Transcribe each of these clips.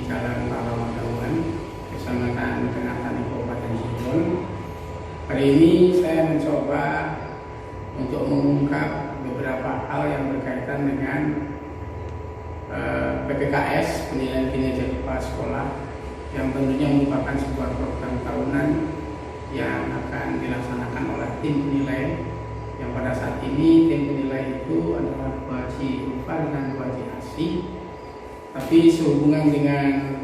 di Jalan Pahlawan, Kecamatan Tengah Tani, Kabupaten Cirebon. Hari ini saya mencoba untuk mengungkap beberapa hal yang berkaitan dengan PPKS, penilaian kinerja kepala sekolah, yang tentunya merupakan sebuah program tahunan yang akan dilaksanakan oleh tim penilai, yang pada saat ini tim penilai itu adalah Waji Rufa dan Waji Asi. Tapi sehubungan dengan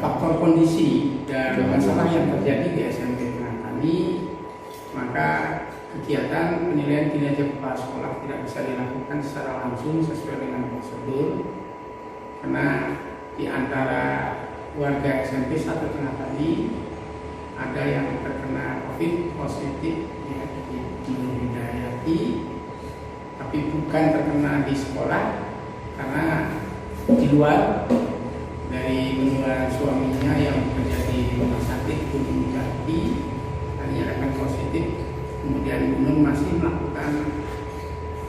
faktor kondisi dan masalah yang terjadi di SMP Tengah Tani, maka kegiatan penilaian kinerja kepala sekolah tidak bisa dilakukan secara langsung sesuai dengan prosedur, karena di antara warga SMP 1 Tengah Tani ada yang terkena COVID positif, ya, di Hidayati, tapi bukan terkena di sekolah karena di luar dari penularan suaminya yang bekerja di rumah sakit Gunung Jati dan dinyatakan positif. Kemudian Gunung masih melakukan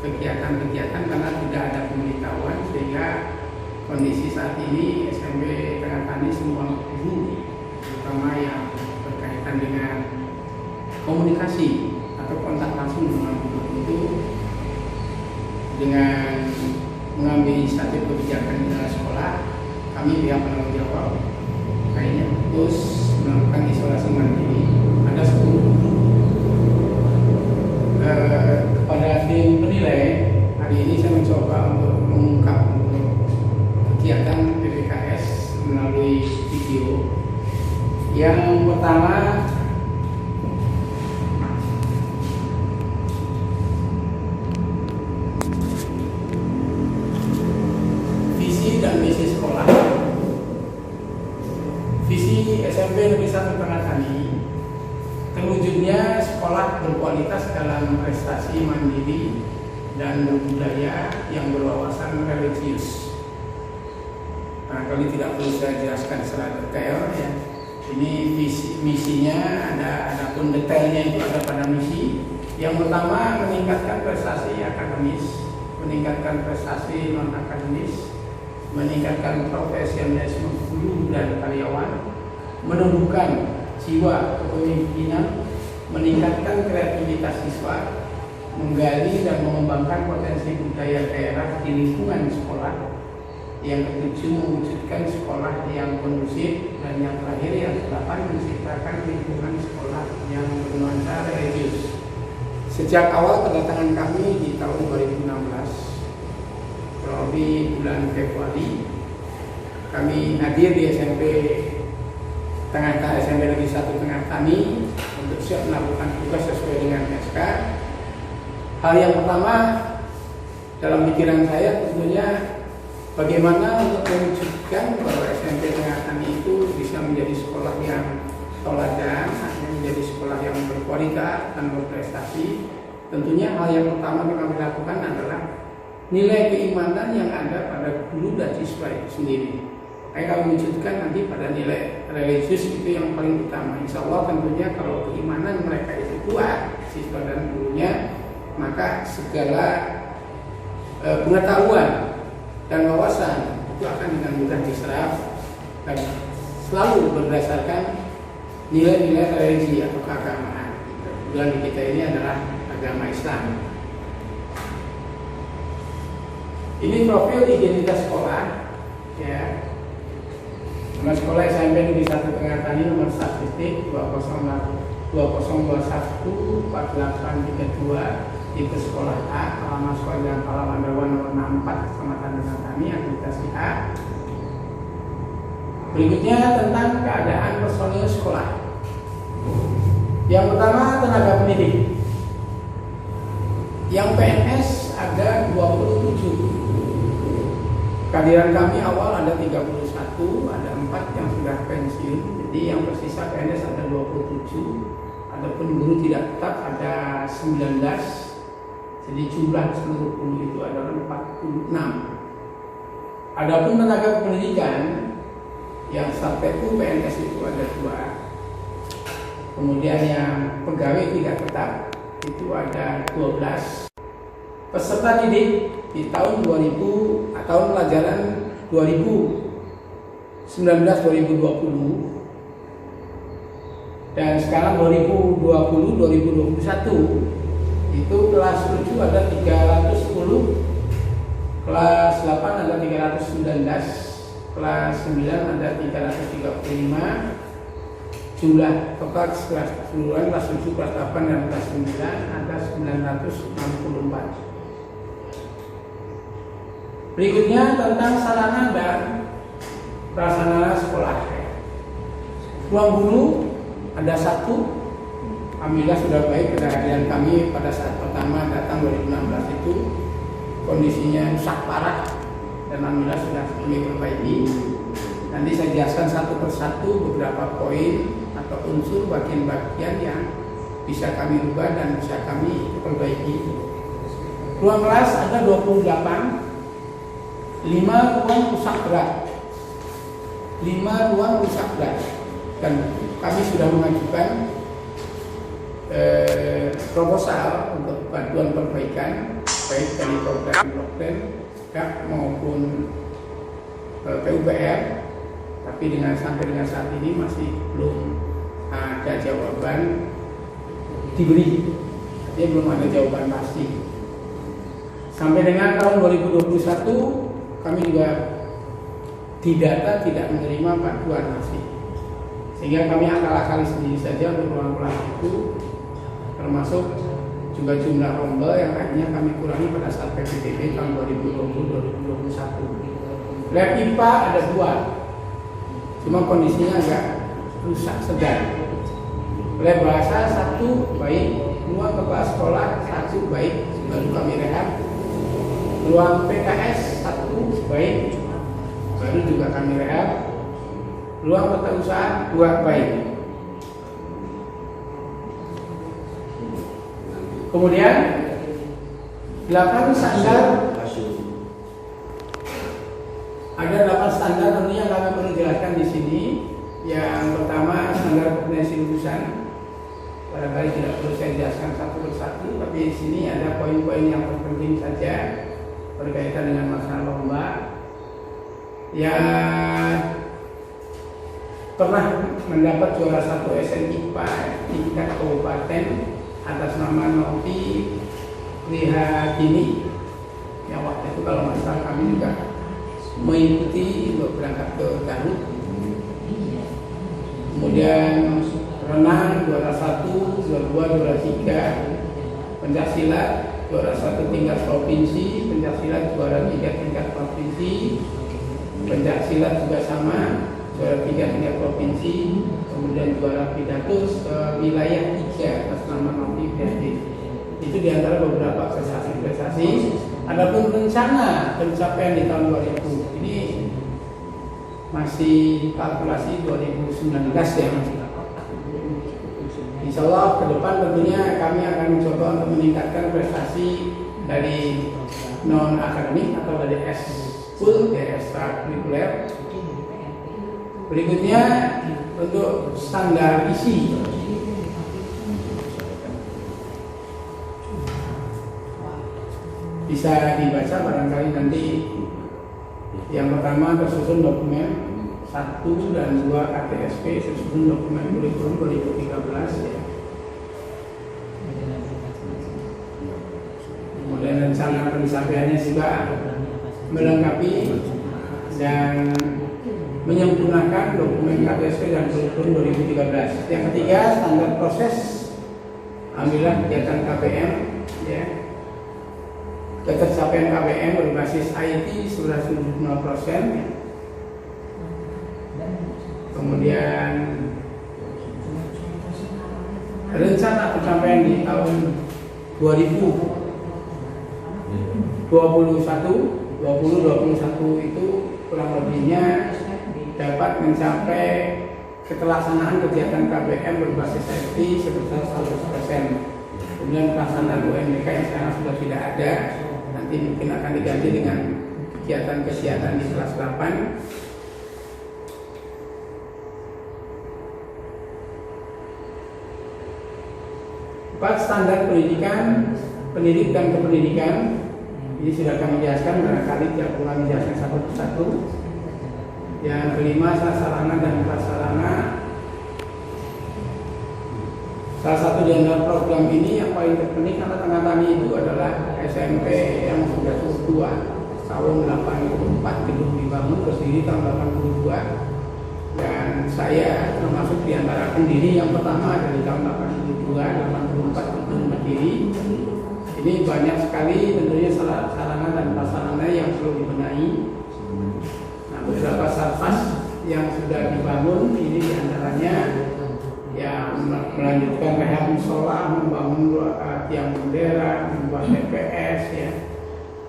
kegiatan-kegiatan karena tidak ada pemberitahuan, sehingga kondisi saat ini SMP Tengah Tani semua guru, terutama yang berkaitan dengan komunikasi atau kontak langsung dengan guru itu, dengan mengambil inisiatif kebijakan di dalam sekolah, kami pihak penanggung jawab kayaknya terus melakukan isolasi mandiri. Ada 10 guru. Kepada tim penilai, hari ini saya mencoba untuk mengungkap kegiatan PPKS melalui video. Yang pertama, visi dan misi sekolah. Visi SMP Negeri 1 Tengah Tani terwujudnya sekolah berkualitas dalam prestasi mandiri dan berbudaya yang berwawasan religius. Barangkali tidak perlu saya jelaskan secara detail, ya. Ini misinya ada pun detailnya itu ada pada misi. Yang pertama, meningkatkan prestasi akademis, meningkatkan prestasi non akademis, meningkatkan profesionalisme guru dan karyawan, menumbuhkan jiwa kepemimpinan, meningkatkan kreativitas siswa, menggali dan mengembangkan potensi budaya daerah di lingkungan sekolah. Yang ketujuh, mewujudkan sekolah yang kondusif, dan yang terakhir yang kedelapan, menciptakan lingkungan sekolah yang bernuansa religius. Sejak awal kedatangan kami di tahun 2016, kurang lebih bulan Februari, kami hadir di SMP Negeri 1 Tengah Tani untuk siap melakukan tugas sesuai dengan SK. Hal yang pertama dalam pikiran saya tentunya bagaimana untuk mewujudkan bahwa SMP Tengah Tani itu bisa menjadi sekolah yang teladan, menjadi sekolah yang berkualitas dan berprestasi. Tentunya hal yang pertama yang kami lakukan adalah nilai keimanan yang ada pada guru dan siswa itu sendiri. Kami wujudkan nanti pada nilai religius itu yang paling utama. Insya Allah tentunya kalau keimanan mereka itu kuat, siswa dan gurunya, maka segala pengetahuan dan wawasan itu akan dengan mudah diserap dan selalu berdasarkan nilai-nilai religi atau keagamaan. Dan kita ini adalah agama Islam. Ini profil identitas sekolah, ya. Nama sekolah SMP Negeri 1 Tengah Tani nomor statistik 20214832, tipe sekolah A, alamat sekolah Jalan Pahlawan nomor 64, Kecamatan Tengah Tani, akreditasi A. Berikutnya tentang keadaan personil sekolah. Yang pertama, tenaga pendidik. Yang PNS ada 27. Kehadiran kami awal ada 31, ada 4 yang sudah pensiun, jadi yang tersisa PNS ada 27. Adapun guru tidak tetap ada 19. Jadi jumlah seluruh guru itu adalah 46. Adapun tenaga pendidikan yang SAPTU PNS itu ada 2. Kemudian yang pegawai tidak tetap itu ada 12. Peserta didik di tahun 2000 tahun pelajaran 2000 2019-2020 dan sekarang 2020-2021 itu kelas 7 ada 310, kelas 8 ada 319, kelas 9 ada 335, jumlah total kelas keseluruhan kelas 7, kelas 8 dan kelas 9 ada 964. Berikutnya tentang sarana dan prasarana sekolah. Ruang guru ada 1, alhamdulillah sudah baik. Kehadiran kami pada saat pertama datang 2016 itu kondisinya rusak parah dan alhamdulillah sudah kami perbaiki. Nanti saya jelaskan satu persatu beberapa poin atau unsur bagian-bagian yang bisa kami rubah dan bisa kami perbaiki. Ruang kelas ada 28, 5 ruang rusak berat, 5 ruang rusak berat, dan kami sudah mengajukan proposal untuk bantuan perbaikan baik dari program maupun PUPR, tapi sampai dengan saat ini masih belum ada jawaban diberi, artinya belum ada jawaban pasti. Sampai dengan tahun 2021 kami juga didata tidak menerima bantuan masih, sehingga kami akal-akali sendiri saja untuk ruang kelas itu, termasuk juga jumlah rombel yang akhirnya kami kurangi pada saat PPDB tahun 2020-2021. Lab IPA ada 2, cuma kondisinya agak rusak sedang. Lab bahasa 1 baik, ruang kepala sekolah 1 baik, baru kami rehab. Ruang PKS 1 baik, baru juga kami rehab. Ruang tata usaha 2 baik. Kemudian 8 standar, ada 8 standar tentunya kami perlu jelaskan di sini. Yang pertama standar kompetensi lulusan, barangkali tidak perlu saya jelaskan satu persatu, tapi di sini ada poin-poin yang terpenting saja berkaitan dengan masalah lomba. Yang pernah mendapat juara 1 SNIPA tingkat kabupaten atas nama Novi Prihadini, yang waktu itu kalau nggak salah kami juga mengikuti untuk berangkat ke Garut. Kemudian renang juara 1, juara 2, juara 3, pencaksilat juara 1 tingkat provinsi, pencaksilat juara 3 tingkat provinsi, pencaksilat juga sama juara 3 tingkat provinsi, kemudian juara pidatus wilayah 3 atas nama Novi Prihadini. Itu diantara beberapa prestasi-prestasi. Adapun rencana pencapaian di tahun 2000 ini masih kalkulasi 2019 ya Mas. Insya Allah ke depan tentunya kami akan mencoba untuk meningkatkan prestasi dari non akademik atau dari S-School, dari ekstrakurikuler. Berikutnya untuk standar isi. Bisa dibaca barangkali nanti. Yang pertama tersusun dokumen 1 dan 2 KTSP, tersusun dokumen kurikulum 2013 ya. Kemudian rencana pencapaiannya juga melengkapi dan menyempurnakan dokumen KTSP dan kurikulum 2013. Yang ketiga standar proses, alhamdulillah kegiatan KPM ya. Ketercapaian KPM berbasis IT sudah 70%. Kemudian rencana pencapaian di tahun 2021 itu kurang lebihnya dapat mencapai keterlaksanaan kegiatan KPM berbasis IT sebesar 100%. Kemudian pelaksanaan UMBK yang sekarang sudah tidak ada, nanti mungkin akan diganti dengan kegiatan-kegiatan di kelas 8. Empat standar pendidikan, pendidik dan kependidikan. Ini sudah kami jelaskan, barangkali tidak perlu kami jelaskan satu persatu. Yang kelima, sarana dan prasarana. Salah satu di antara program ini yang paling terpenting karena Tengah Tani itu adalah SMP yang sudah tua, tahun 84 gedung dibangun, berdiri tahun 82, dan saya termasuk di antara pendiri yang pertama dari tahun 82, 84 gedung berdiri. Ini banyak sekali tentunya sarana dan prasarana yang perlu dibenahi. Nah, beberapa sarfas yang sudah dibangun ini diantaranya yang melanjutkan rehab musola, membangun tiang bendera, membuat TPS, ya,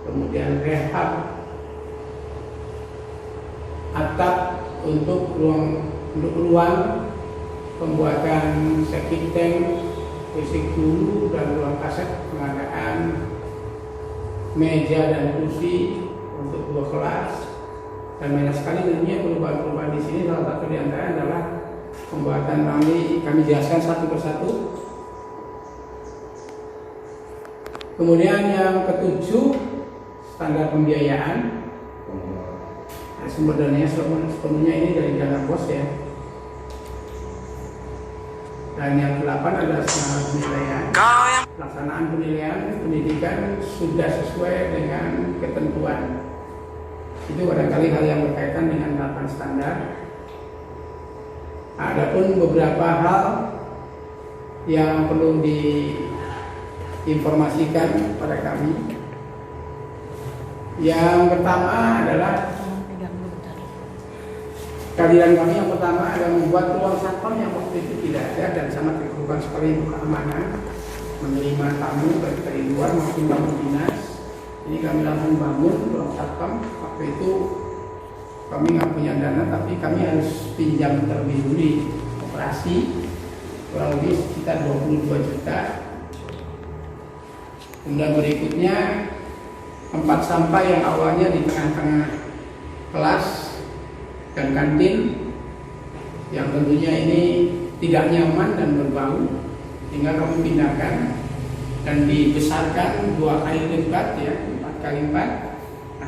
kemudian rehab atap untuk ruang pembuatan septic tank, fisik dulu, dan ruang kaset, pengadaan meja dan kursi untuk 2 kelas, dan banyak sekali tentunya perubahan-perubahan di sini. Salah satu di antara adalah pembuatan kami jelaskan satu persatu. Kemudian yang ketujuh, standar pembiayaan. Sumber dananya sepenuhnya ini dari dana bos, ya. Dan yang ke-8 adalah standar penilaian. Pelaksanaan penilaian pendidikan sudah sesuai dengan ketentuan. Itu barangkali hal yang berkaitan dengan 8 standar. Adapun beberapa hal yang perlu diinformasikan pada kami. Yang pertama adalah kehadiran kami yang pertama adalah membuat ruang satpam yang waktu itu tidak ada dan sangat diperlukan sekali untuk keamanan, menerima tamu baik dari luar maupun tamu dinas. Ini kami langsung bangun ruang satpam. Waktu itu kami nggak punya dana, tapi kami harus pinjam terlebih dulu di operasi, kurang lebih sekitar 22 juta. Kemudian berikutnya tempat sampah yang awalnya di tengah-tengah kelas dan kantin, yang tentunya ini tidak nyaman dan berbau, sehingga kami pindahkan dan dibesarkan 2 kali lipat, ya, 4 kali 4.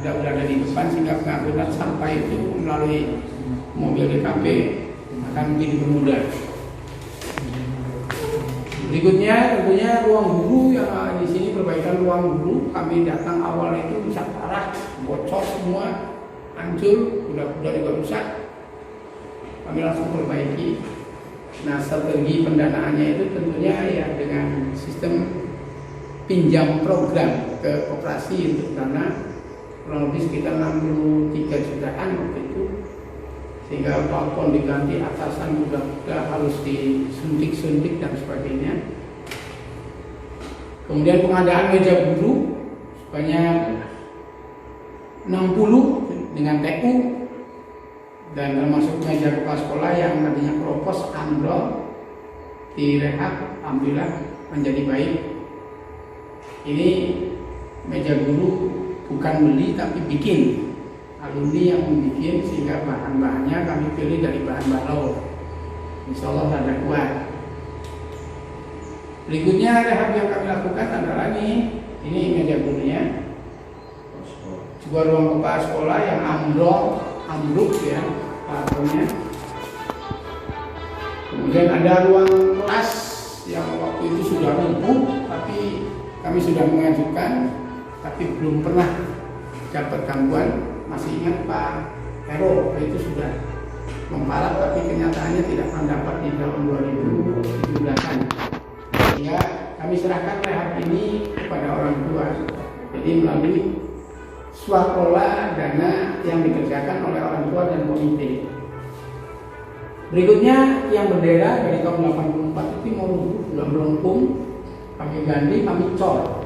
Ada berada di depan sehingga pengangkutan sampah itu melalui mobil DKP akan lebih dipermudah. Berikutnya tentunya ruang guru yang di sini, perbaikan ruang guru. Kami datang awal itu rusak parah, bocor semua, hancur, kuda-kuda juga rusak. Kami langsung perbaiki. Nah, strategi pendanaannya itu tentunya ya dengan sistem pinjam program ke koperasi untuk dana kurang lebih sekitar 63 jutaan waktu itu, sehingga balkon diganti, atasan juga harus disuntik-suntik dan sebagainya. Kemudian pengadaan meja guru sebanyak 60 dengan TU, dan termasuk meja kepala sekolah yang tadinya keropos ambrol direhab, alhamdulillah menjadi baik. Ini meja guru bukan beli tapi bikin, alumni yang membuat, sehingga bahan-bahannya kami pilih dari bahan balau, insya Allah ada kuat. Berikutnya rehab yang kami lakukan adalah ini meja gurunya, sebuah ruang kepala sekolah yang ambruk, ya, platformnya. Kemudian ada ruang kelas yang waktu itu sudah lumpuh, tapi kami sudah mengajukan, tapi belum pernah dapat gangguan. Masih ingat Pak Hero, itu sudah memparah, tapi kenyataannya tidak akan dapat di tahun 2017-an. Sehingga kami serahkan rehab ini kepada orang tua, jadi melalui swakelola dana yang dikerjakan oleh orang tua dan komite. Berikutnya yang bendera dari tahun 84 itu mau sudah melengkung, kami ganti, kami cor.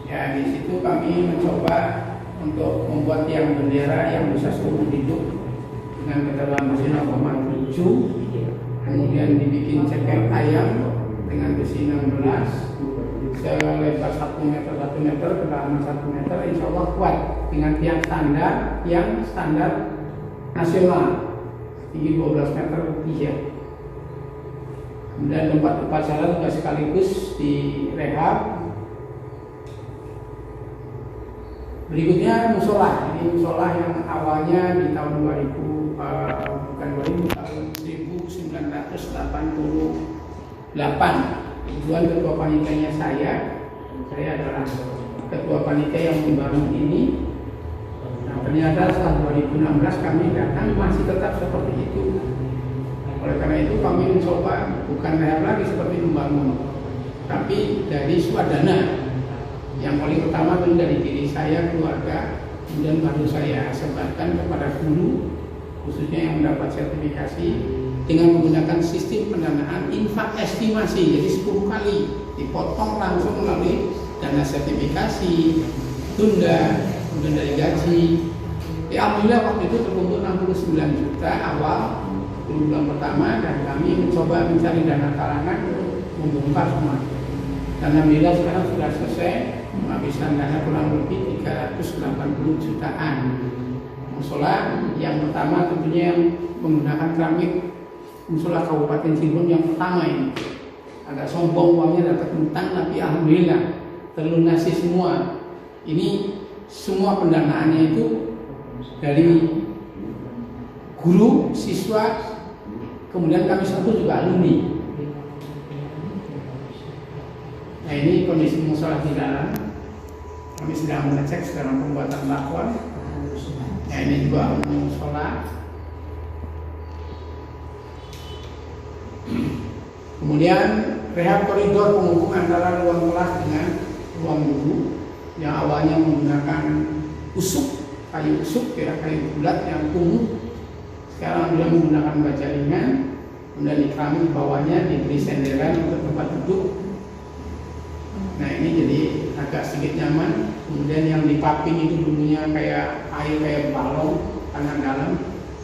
Ya, di situ kami mencoba untuk membuat tiang bendera yang bisa seumur hidup dengan kedalaman 0,7, kemudian dibikin ceker ayam dengan besi 16, selebar 1 meter, kedalaman 1 meter, insya Allah kuat dengan tiang standar yang standar nasional, tinggi 12 meter lebih, ya. Kemudian tempat upacara juga sekaligus direhab. Berikutnya musola. Ini musola yang awalnya di tahun 1988. Kebetulan ketua panitianya saya adalah ketua panitia yang membangun ini. Nah, ternyata setelah 2016 kami datang masih tetap seperti itu. Oleh karena itu kami mencoba bukan lagi seperti membangun, tapi dari swadana. Yang paling pertama itu dari diri saya, keluarga, kemudian baru saya sebarkan kepada guru, khususnya yang mendapat sertifikasi, dengan menggunakan sistem pendanaan infak estimasi. Jadi 10 kali dipotong langsung melalui dana sertifikasi, tunda, kemudian dari gaji. Alhamdulillah waktu itu terkumpul 69 juta awal 10 bulan pertama, dan kami mencoba mencari dana talangan membongkar semua. Dan alhamdulillah sekarang sudah selesai menghabiskan dana kurang lebih 380 jutaan. Musola yang pertama tentunya yang menggunakan keramik, musola Kabupaten Cirebon yang pertama ini. Agak sombong uangnya dapat utang, tapi alhamdulillah terlunasi semua. Ini semua pendanaannya itu dari guru, siswa, kemudian kami satu juga alumni. Nah, ini kondisi musola di dalam. Kami sedang mengecek sekarang pembuatan lakon. Nah, ini juga musola. Kemudian rehab koridor penghubung antara ruang kelas dengan ruang guru yang awalnya menggunakan kayu usuk, kayu bulat yang kumuh. Sekarang dia menggunakan baja ringan, kemudian di keramik bawahnya diberi senderan untuk tempat duduk. Nah, ini jadi agak sedikit nyaman. Kemudian yang dipaping itu dulunya kayak air kayak balong tangan dalam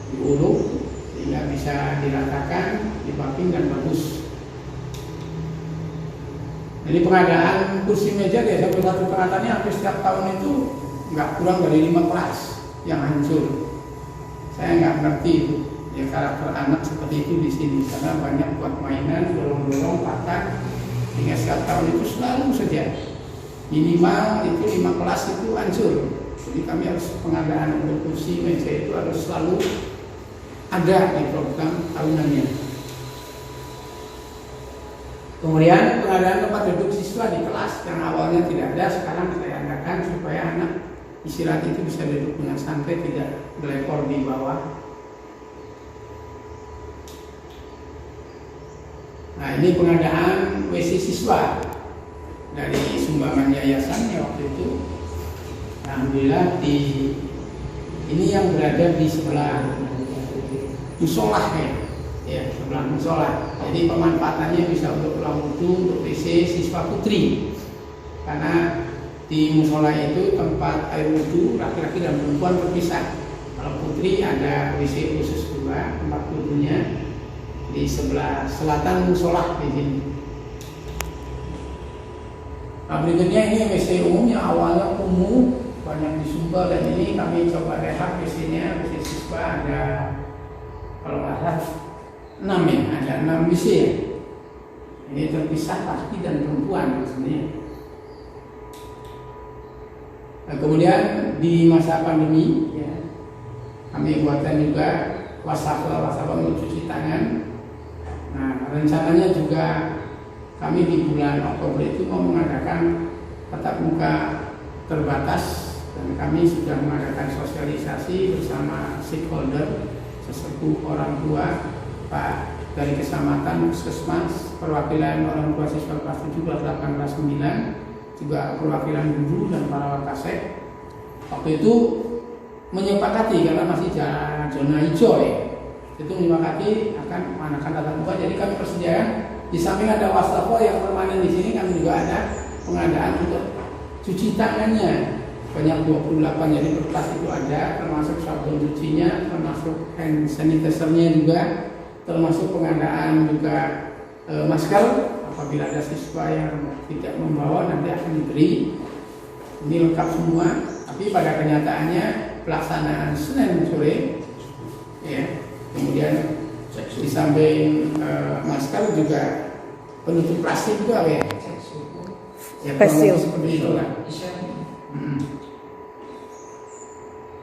diuruk sehingga bisa diratakan, dipaping dan bagus. Jadi pengadaan kursi meja ya, sampai satu peralatannya hampir setiap tahun itu nggak kurang dari 5 kelas yang hancur. Saya nggak ngerti itu ya, karakter anak seperti itu di sini, karena banyak buat mainan, dorong-dorong, patah, hingga setiap tahun itu selalu saja minimal itu 5 kelas itu hancur. Jadi kami harus pengadaan untuk kursi meja itu harus selalu ada di program tahunannya. Kemudian pengadaan tempat duduk siswa di kelas yang awalnya tidak ada, sekarang saya adakan supaya anak istirahat itu bisa duduk dengan santai, tidak berlekor di bawah. Nah, ini pengadaan WC siswa dari sumbangan yayasan ya waktu itu. Alhamdulillah ini yang berada di sebelah musola ya, sebelah musola. Jadi pemanfaatannya bisa untuk ruang wudhu, untuk WC siswa putri. Karena di musola itu tempat air wudhu laki-laki dan perempuan terpisah. Kalau putri ada WC khusus juga, tempat wudhunya di sebelah selatan musola di sini. Nah, berikutnya ini WC umum yang awalnya kumuh, banyak disumbal, dan ini kami coba rehab WC-nya. WC siswa ada kalau nggak salah 6 ya, ada 6 WC ya. Ini terpisah laki dan perempuan sebenarnya. Nah, kemudian di masa pandemi ya, kami buatkan juga wastafel untuk cuci tangan. Nah, rencananya juga kami di bulan Oktober itu mau mengadakan tatap muka terbatas, dan kami sudah mengadakan sosialisasi bersama stakeholder, sesepuh orang tua, Pak dari kecamatan, puskesmas, perwakilan orang tua siswa kelas 7, kelas 8, kelas 9, juga perwakilan guru dan para wakasek. Waktu itu menyepakati, karena masih zona hijau ya, itu menyepakati akan mengadakan tatap muka. Jadi kami persediaan, di samping ada wastafel yang permanen di sini, kami juga ada pengadaan untuk cuci tangannya banyak 28, jadi per kelas itu ada, termasuk sabun cucinya, termasuk hand sanitizer-nya juga, termasuk pengadaan juga masker. Apabila ada siswa yang tidak membawa nanti akan diberi. Ini lengkap semua. Tapi pada kenyataannya pelaksanaan Senin sore ya, kemudian di samping masker juga penutup plastik juga ya, seperti itu lah.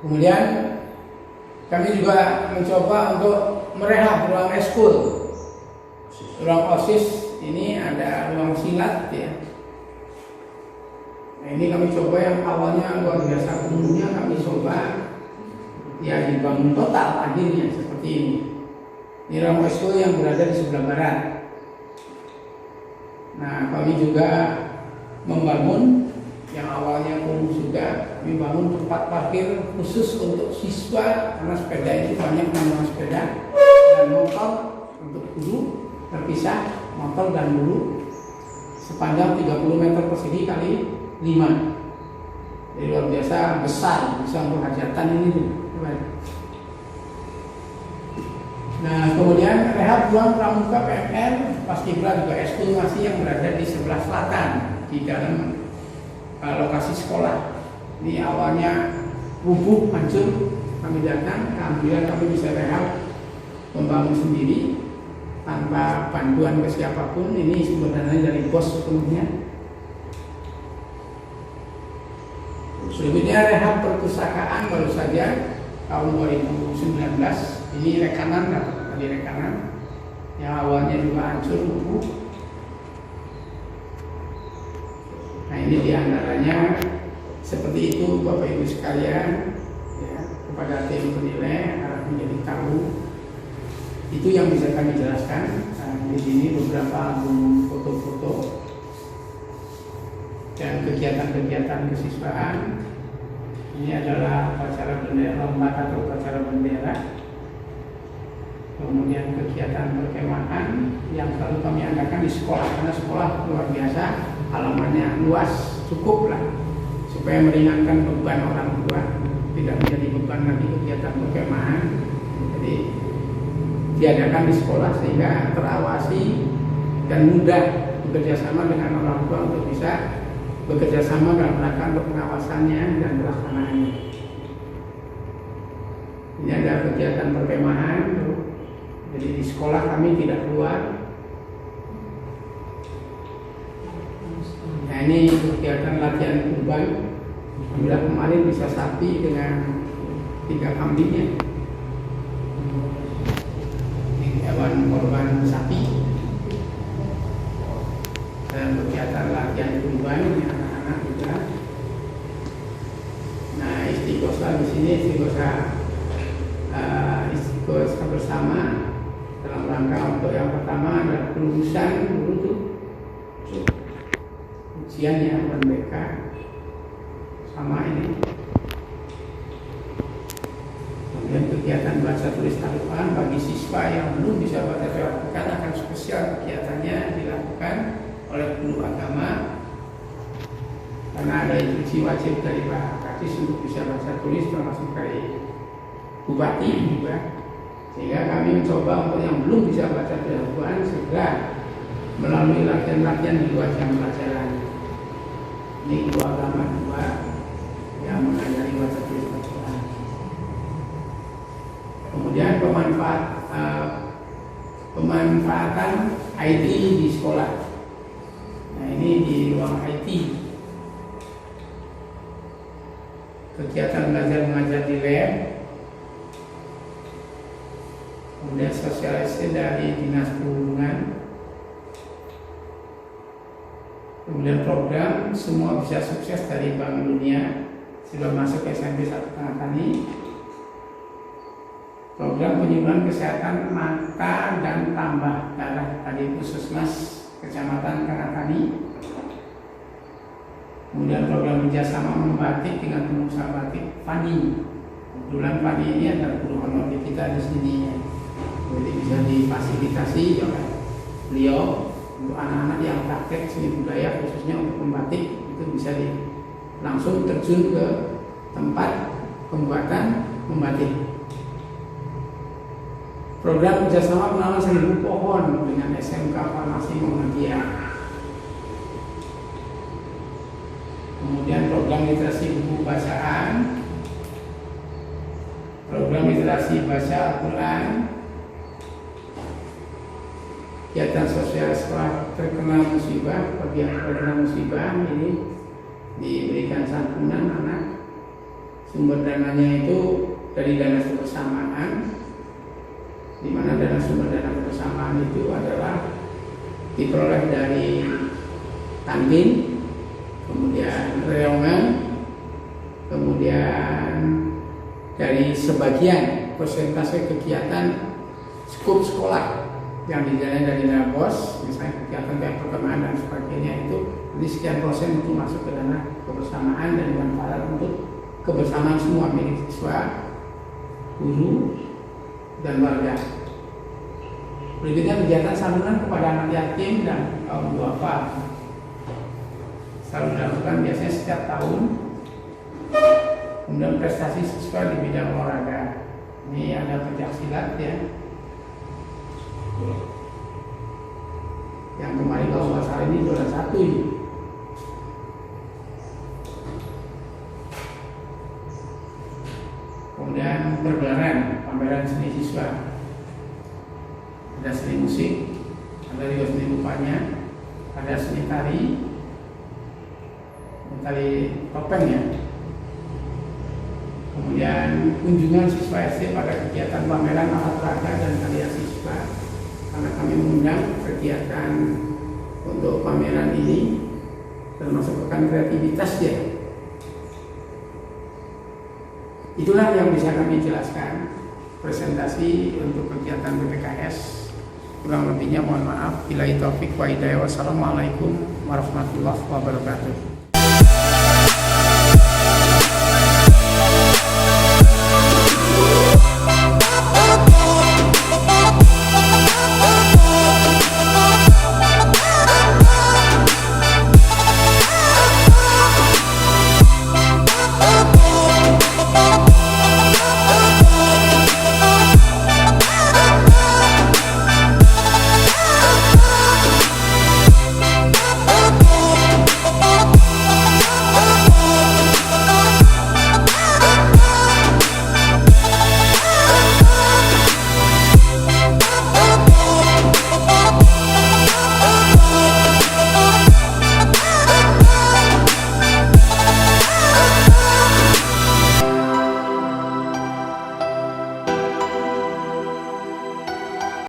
Kemudian kami juga mencoba untuk merehab ruang eskul, ruang OSIS. Ini ada ruang silat ya. Nah, ini kami coba yang awalnya luar biasa kumuhnya, kami coba ya dibangun total akhirnya seperti ini. Ini ruang eskul yang berada di sebelah barat. Nah, kami juga membangun yang awalnya kumuh juga, kami bangun tempat parkir khusus untuk siswa karena sepeda itu banyak menggunakan sepeda dan motor untuk guru terpisah, motor dan guru sepanjang 30 meter persegi kali 5. Jadi luar biasa besar, bisa untuk hajatan ini tuh. Nah, kemudian rehab ruang pramuka PMR Paskibra juga eskul masih yang berada di sebelah selatan di dalam lokasi sekolah. Ini awalnya rubuh, hancur, kami datang, alhamdulillah kami bisa rehab, membangun sendiri tanpa bantuan ke siapapun. Ini sumber dananya dari bos sepenuhnya. Berikutnya rehab perpustakaan baru saja tahun 2019. Ini rekanan, tadi rekanan yang awalnya juga hancur rubuh. Nah, ini diantaranya seperti itu Bapak Ibu sekalian ya, kepada tim penilai harap menjadi tahu. Itu yang bisa kami jelaskan. Nah, di sini beberapa album foto-foto dan kegiatan-kegiatan kesiswaan. Ini adalah upacara bendera, lomba atau upacara bendera. Kemudian kegiatan perkemahan yang selalu kami adakan di sekolah, karena sekolah luar biasa, halamannya luas, cukup lah supaya meringankan beban orang tua, tidak menjadi beban lagi kegiatan perkemahan. Jadi diadakan di sekolah sehingga terawasi dan mudah bekerjasama dengan orang tua untuk bisa bekerjasama dalam rangka untuk pengawasannya dan pelaksanaannya. Ini ada kegiatan perkemahan, jadi di sekolah kami tidak keluar. Nah, ini kegiatan latihan kurban. Alhamdulillah kemarin bisa sapi dengan 3 kambingnya. Hewan korban sapi. Dan kegiatan latihan kurban anak-anak juga. Nah, istiqosah di sini istiqosah bersama dalam rangka untuk yang pertama adalah kelulusan dulu tuh ujiannya UNBK sama ini. Kemudian kegiatan baca tulis Al-Quran bagi siswa yang belum bisa baca tulis Al-Quran akan spesial kegiatannya dilakukan oleh guru agama karena ada instruksi wajib dari Pak Kadis untuk bisa baca tulis termasuk dari Bupati juga, sehingga kami mencoba untuk yang belum bisa baca tulis Al-Quran segera melalui latihan-latihan di luar jam pelajaran. Ini guru agama juga yang mengajari baca tulis Al-Quran. Kemudian pemanfaatan IT di sekolah. Nah, ini di ruang IT. Kegiatan belajar mengajar di lab. Kemudian sosialisasi dari Dinas Perhubungan. Kemudian program Semua Bisa Sukses dari Bank Dunia sudah masuk SMP 1 Tanggatani. Program penyuluhan kesehatan mata dan tambah darah tadi Puskesmas Kecamatan Tanggatani. Kemudian program kerjasama membatik dengan pengusaha batik Fani. Kebetulan Fani ini adalah guru honor kita di sini. Jadi bisa difasilitasi oleh beliau untuk anak-anak yang praktek seni budaya khususnya untuk membatik itu bisa langsung terjun ke tempat pembuatan membatik. Program kerjasama penanaman 1000 pohon dengan SMK Farmasi Muhammadiyah. Kemudian program literasi buku bacaan, program literasi baca Al-Quran, kegiatan sosial sekolah terkena musibah, bagi yang terkena musibah ini diberikan santunan anak Sumber dananya itu dari dana kebersamaan, di mana sumber dana kebersamaan itu adalah diperoleh dari kantin, kemudian reongan, kemudian dari sebagian persentase kegiatan skup sekolah yang didanai dari dana BOS, misalnya kegiatan kayak perkemahan dan sebagainya, itu nanti sekian persen itu masuk ke dana kebersamaan dan dimanfaatkan untuk kebersamaan semua milik siswa, guru, dan warga. Berikutnya kegiatan santunan kepada anak yatim dan kaum duafa selalu dilakukan biasanya setiap tahun. Kemudian prestasi siswa di bidang olahraga, ini ada pencak silat ya, yang kemarin kalau nggak salah ini juara 1 ini. Kemudian pergelaran pameran seni siswa, ada seni musik, ada juga seni rupanya, ada seni tari topeng ya. Kemudian kunjungan siswa SD pada kegiatan pameran alat peraga dan karya siswa, karena kami mengundang kegiatan untuk pameran ini termasuk pekan kreativitas ya. Itulah yang bisa kami jelaskan presentasi untuk kegiatan PPKS. Kurang lebihnya mohon maaf. Billahi taufik wa hidayah. Wassalamualaikum warahmatullahi wabarakatuh.